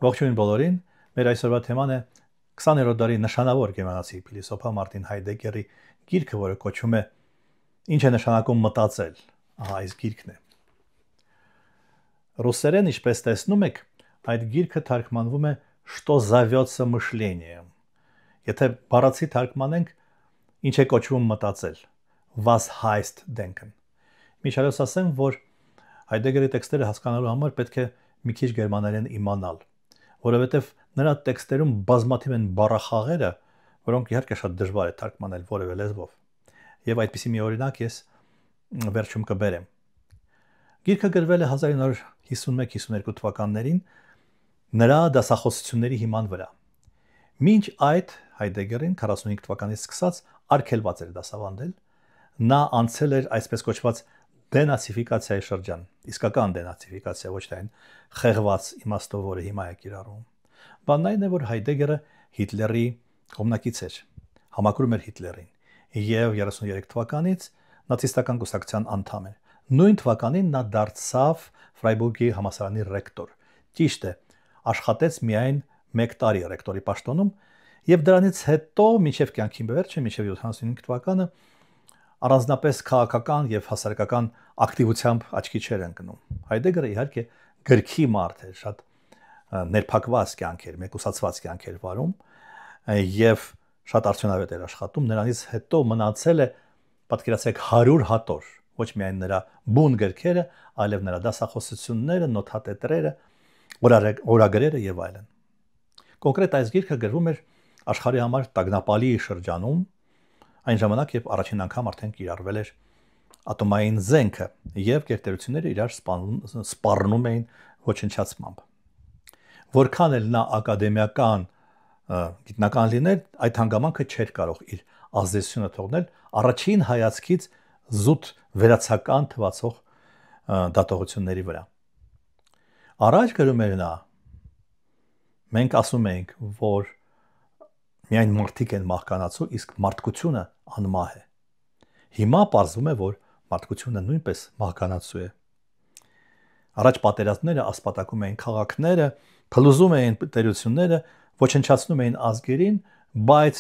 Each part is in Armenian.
Ողջույն բոլորին, մեր այսօրվա թեման է 20-րդ դարի նշանավոր գերմանացի փիլիսոփա Մարտին Հայդեգերի գիրքը, որը կոչվում է Ինչ է նշանակում մտածել։ Ահա այս գիրքն է։ Ռուսերեն, ինչպես տեսնում եք, այդ գիրքը թարգմանվում է Что зовется мышлением։ Եթե բառացի թարգմանենք, ինչ է կոչվում մտածել։ Was heißt denken։ Միջալոց ասեմ, որ Հայդեգերի տեքստերը հասկանալու համար պետք է մի քիչ գերմաներեն իմանալ, որովհետև նրա տեքստերում բազմաթիվ են բառախաղերը, որոնք իհարկե շատ դժվար է թարգմանել որևէ լեզվով։ Եվ այդպիսի մի օրինակ ես վերջում կբերեմ։ Գիրքը գրվել է 1951-52 թվականներին նրա դասախոսությունների հիման վրա։ Մինչ այդ Հայդեգերին 45 թվականից սկսած արգելված էր դասավանդել, նա անցել էր այսպես կոչված դենացիֆիկացիայի շրջան, իսկական դենացիֆիկացիա, ոչ թե այն խեղված իմաստով, որը հիմա է կիրառվում։ Բանն այն է, որ Հայդեգերը Հիտլերի կողմնակից էր, համակրում էր Հիտլերին, եւ 33 թվականից նացիստական կուսակցության անդամ էր։ Նույն թվականին նա դարձավ Ֆրայբուրգի համալսարանի ռեկտոր։ Ճիշտ է, աշխատեց միայն 1 տարի ռեկտորի պաշտոնում, եւ դրանից հետո մինչեւ կյանքի վերջը, մինչեւ 75 թվականը առանձնապես քաղաքական եւ հասարակական ակտիվությամբ աչքի չեր ընկնում։ Հայդեգերը իհարկե գրքի մարդ էր, շատ ներփակված կյանք էր, մեկուսացված կյանք էր վարում եւ շատ արդյունավետ էր աշխատում։ Նրանից հետո մնացել է, պատկերացրեք, 100 հատոր, ոչ միայն նրա բուն գրքերը, այլև նրա դասախոսությունները, նոթատետրերը, օրագրերը եւ այլն։ Կոնկրետ այս գիրքը գրվում էր աշխարհի համար տագնապալի շրջանում, այն ժամանակ, երբ առաջին անգամ արդեն կիրառվել էր ատոմային զենքը եւ գերտերությունները իրար սպառնում էին ոչնչացմամբ։ Որքան էլ նա ակադեմիական գիտնական լիներ, այդ հանգամանքը չէր կարող իր ազդեցությունը թողնել առաջին հայացքից զուտ վերացական թվացող դատողությունների վրա։ Առաջ գրում էր նա. մենք ասում ենք, որ միայն մարդիկ են մահկանացու, իսկ մարդկությունը անմահ է։ Հիմա պարզվում է, որ մարդկությունը նույնպես մահկանացու է։ Առաջ պատերազմները ասպատակում էին քաղաքները, փլուզում էին տերությունները, ոչնչացնում էին ազգերին, բայց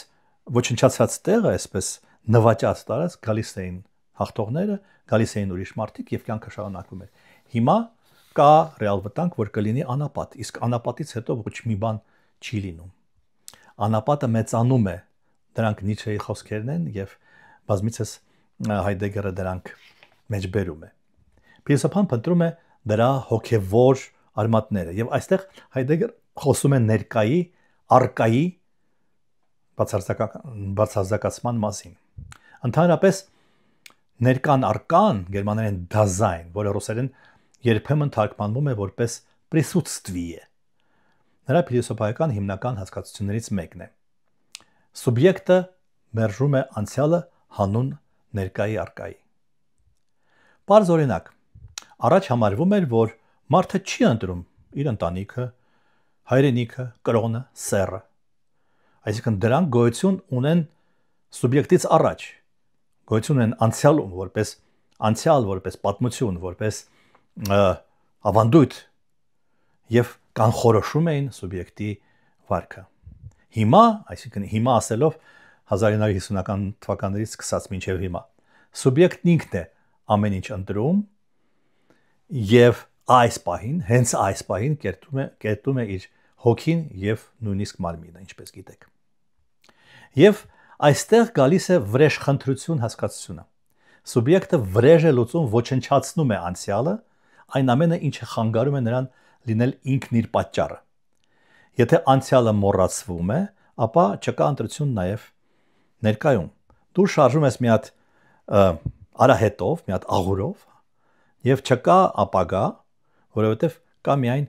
ոչնչացած տեղը, այսպես նվաճած տարած, գալիս էին հաղթողները, գալիս էին ուրիշ մարդիկ եւ կյանքը շարունակվում էր։ Հիմա կա ռեալ վտանգ, որ կլինի անապատ, իսկ անապատից հետո ոչ մի բան չի լինում։ Անապատը մեծանում է, դրանք Նիչեի խոսքերն են եւ բազմիցս Հայդեգերը դրանք մեջբերում է։ Փիլիսոփան փնտրում է դրա հոգեվոր արմատները եւ այստեղ Հայդեգեր խոսում է ներկայի, արկայի բացարձակացման մասին։ Ընդհանրապես ներկան արկան գերմաներեն դազայն, որը ռուսերեն երբեմն թարգմանվում է որպես присутствие։ Նրա փիլիսոփայական հիմնական հասկացություններից մեկն է։ Սուբյեկտը մերժում է անցյալը հանուն ներկայի արկայի։ Պարզ օրինակ, առաջ համարվում էր, որ մարդը չի ընտրում իր ընտանիքը, հայրենիքը, կրոնը, սեռը։ Այսինքն դրանք գոյություն ունեն սուբյեկտից առաջ, գոյություն ունեն անցյալում, որպես անցյալ, որպես պատմություն, որպես ավանդույթ եւ կանխորոշում էին սուբյեկտի վարքը։ Հիմա, այսինքն հիմա ասելով 1950-ական թվականներից սկսած մինչև հիմա, սուբյեկտն ինքն է ամեն ինչ ընտրում եւ այս պահին, հենց այս պահին կերտում է իր հոգին եւ նույնիսկ մարմինը, ինչպես գիտեք։ Եվ այստեղ գալիս է վրեժխնդրություն հասկացությունը։ Սուբյեկտը վրեժ է լուծում, ոչնչացնում է անցյալը, այն ամենը, ինչը խանգարում է նրան լինել ինքն իր պատճառը։ Եթե անցյալը մոռացվում է, ապա չկա ընտրություն նաև ներկայում։ Դու շարժում ես մի հատ արահետով, մի հատ աղուրով, եւ չկա ապագա, որովհետեւ կա միայն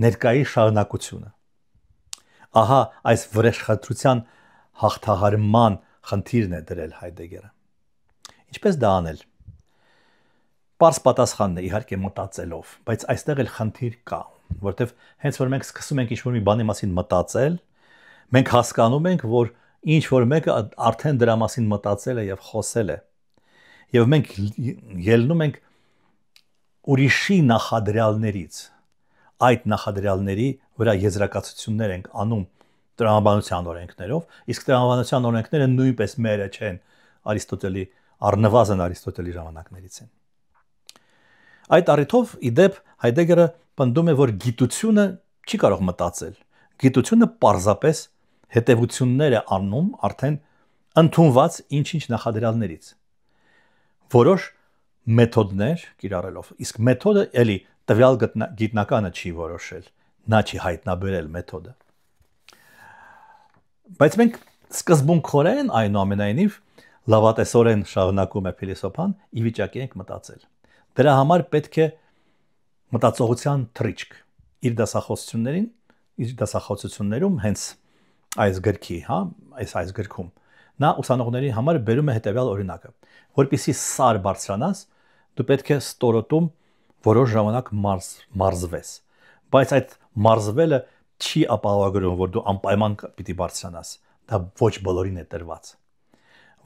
ներկայի շարունակությունը։ Ահա այս վրեժխնդրության հաղթահարման խնդիրն է դրել Հայդեգերը։ Ինչպես դա անել։ Պարզ պատասխանն է իհարկե մտածելով, բայց այստեղ էլ խնդիր կա, որտեվ հենց որ մենք սկսում ենք ինչ-որ մի բանի մասին մտածել, մենք հասկանում ենք, որ ինչ որ մեկը արդեն դրա մասին մտածել է եւ խոսել է։ Եվ մենք ելնում ենք ուրիշի նախադրյալներից, այդ նախադրյալների վրա եզրակացություններ ենք անում տրամաբանության օրենքներով, իսկ տրամաբանության օրենքները նույնպես մերը չեն Արիստոտելի, առնվազն Արիստոտելի ժամանակներից են։ Այդ առիթով իդեպ Հայդեգերը պնդում է, որ գիտությունը չի կարող մտածել։ Գիտությունը պարզապես հետևություններ է անում արդեն ընդունված ինչ-ինչ նախադրյալներից։ Որոշ մեթոդներ կիրառելով, իսկ մեթոդը էլի տվյալ գիտնականը չի որոշել, նա չի հայտնաբերել մեթոդը։ Բայց մենք սկզբունքորեն այնուամենայնիվ լավատեսորեն շարունակում է փիլիսոփան, ի վիճակի ենք մտածել։ Դրա համար պետք է մտածողության թռիչք իր դասախոսություններում հենց այս գրքի, այս գրքում նա ուսանողների համար բերում է հետևյալ օրինակը, որպեսզի սար բարձրանաս, դու պետք է ստորոտում որոշ ժամանակ մարզվես, բայց այդ մարզվելը չի ապահովագրում, որ դու անպայման պիտի բարձրանաս, դա ոչ բոլորին է տրված։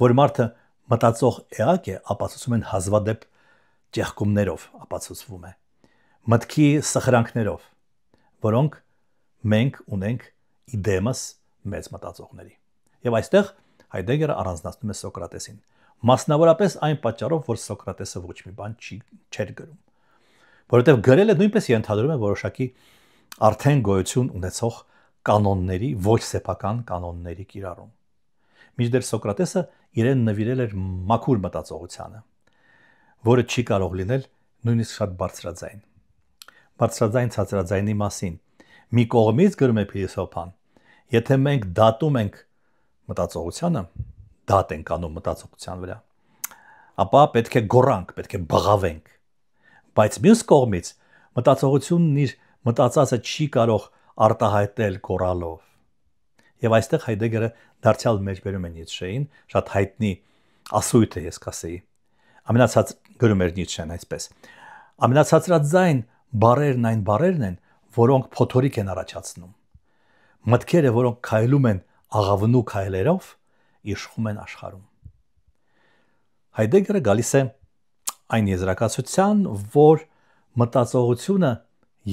Որ մարդը մտածող էակ է, ապացուցում են հազվադեպ ճեղքումներով ապացուցվում է, մտքի սխրանքներով, որոնք մենք ունենք իդեմս մեծ մտածողների։ Եվ այստեղ Հայդեգերը առանձնացնում է Սոկրատեսին, մասնավորապես այն պատճառով, որ Սոկրատեսը ոչ մի բան չէր գրում, որովհետև գրելը նույնպես ենթադրում է որոշակի արդեն գոյություն ունեցող կանոնների, ոչ սեփական կանոնների կիրառում։ Մինչդեռ Սոկրատեսը իրեն նվիրել էր մաքուր մտածողությանը, որը չի կարող լինել նույնիսկ շատ բարձրաձայն։ Բարձրաձայն ցածրաձայնի մասին մի կողմից գրում է փիլիսոփան, եթե մենք դատում ենք մտածողությանը, դատ ենք անում մտածողության վրա, ապա պետք է գոռանք, պետք է բղավենք։ Բայց մյուս կողմից մտածողությունն իր մտածածը չի կարող արտահայտել գոռալով։ Եվ այստեղ Հայդեգերը դարձյալ մեջբերում է Նիցշեին, շատ հայտնի ասույթ է, ես կասեի։ Գրում էր Նիցշեն այսպես. ամենացածրաձայն բառերն այն բառերն են, որոնք փոթորիկ են առաջացնում։ Մտքերը, որոնք քայլում են աղավնու քայլերով, իշխում են աշխարհում։ Հայդեգերը գալիս է այն եզրակացության, որ մտածողությունը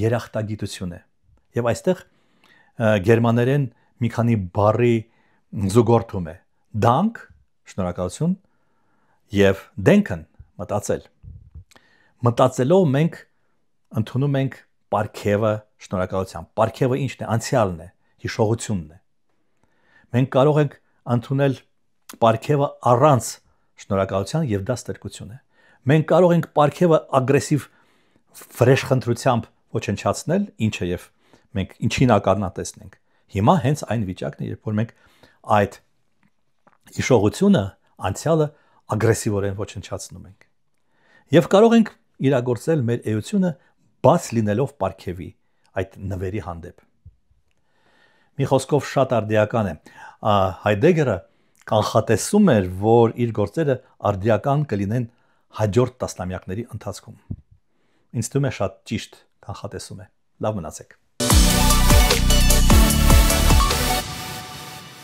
երախտագիտություն է։ Եվ այստեղ գերմաներեն մի քանի բառի զուգորդում է. Dank, շնորհակալություն, եւ denken, մտածել։ Մտածելով մենք ընդունում ենք պարգևը շնորհակալության։ Պարգևը ինչն է? Անցյալն է, հիշողությունն է։ Մենք կարող ենք ընդունել պարգևը առանց շնորհակալության եւ դա ստրկություն է։ Մենք կարող ենք պարգևը ագրեսիվ վրեժխնդրությամբ ոչնչացնել, ինչը եւ մենք ինչին ականատեսն ենք։ Հիմա հենց այն վիճակն է, երբ որ մենք այդ հիշողությունը, անցյալը ագրեսիվորեն ոչնչացնում ենք։ Եվ կարող ենք իրագործել մեր էությունը բաց լինելով պարգևի այդ նվերի հանդեպ։ Մի խոսքով շատ արդիական է։ Հայդեգերը կանխատեսում էր, որ իր գործերը արդիական կլինեն հաջորդ տասնամյակների ընթացքում։ Ինձ թվում է շատ ճիշտ կանխատեսում է։ Լավ մնացեք։